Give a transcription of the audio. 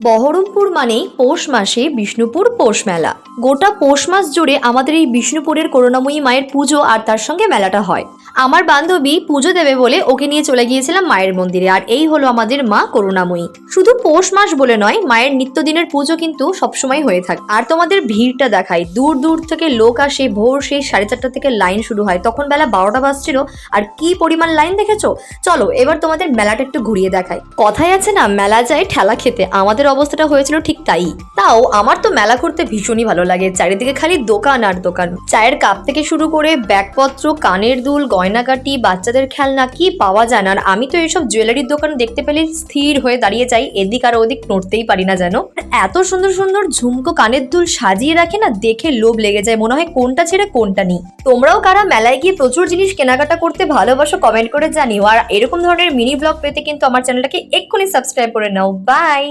বহরমপুর মানেই পৌষ মাসে বিষ্ণুপুর পৌষ মেলা। গোটা পৌষ মাস জুড়ে আমাদের এই বিষ্ণুপুরের করুণাময়ী মায়ের পুজো আর তার সঙ্গে মেলাটা হয়। আমার বান্ধবী পুজো দেবে বলে ওকে নিয়ে চলে গিয়েছিলাম মায়ের মন্দিরে, আর এই হলো আমাদের মা করুণাময়ী। শুধু পৌষ মাস বলে নয়, মায়ের নিত্যদিনের পুজো কিন্তু সবসময় হয়ে থাকে। আর তোমাদের ভিড়টা দেখাই, দূর দূর থেকে লোক আসে। ভোর সেই 4:30 থেকে লাইন শুরু হয়, তখন বেলা 12টা বাজছিল, আর কি পরিমাণ লাইন দেখেছো। চলো এবার তোমাদের মেলাটা একটু ঘুরিয়ে দেখাই। কথায় আছে না, মেলা যায় ঠেলা খেতে, আমাদের অবস্থাটা হয়েছিল ঠিক তাই। তাও আমার তো মেলা ঘুরতে ভীষণই ভালো লাগে। চারিদিকে খালি দোকান আর দোকান, চায়ের কাপ থেকে শুরু করে ব্যাগপত্র, কানের দুল, গয়নাগাটি, বাচ্চাদের খেলনা, কি পাওয়া যায় না। আর আমি তো এইসব জুয়েলারির দোকান দেখতে পেলে স্থির হয়ে দাঁড়িয়ে যাই, এদিক আর ওদিক নড়তেই পারি না যেন। এত সুন্দর সুন্দর ঝুমকো, কানের দুল সাজিয়ে রাখে না, দেখে লোভ লেগে যায়, মনে হয় কোনটা ছেড়ে কোনটা নিই। তোমরাও কারা মেলায় গিয়ে প্রচুর জিনিস কেনাকাটা করতে ভালোবাসো, কমেন্ট করে জানিও। আর এরকম ধরনের মিনি ব্লগ পেতে কিন্তু আমার চ্যানেলটাকে এক্ষুনি সাবস্ক্রাইব করে নাও। বাই।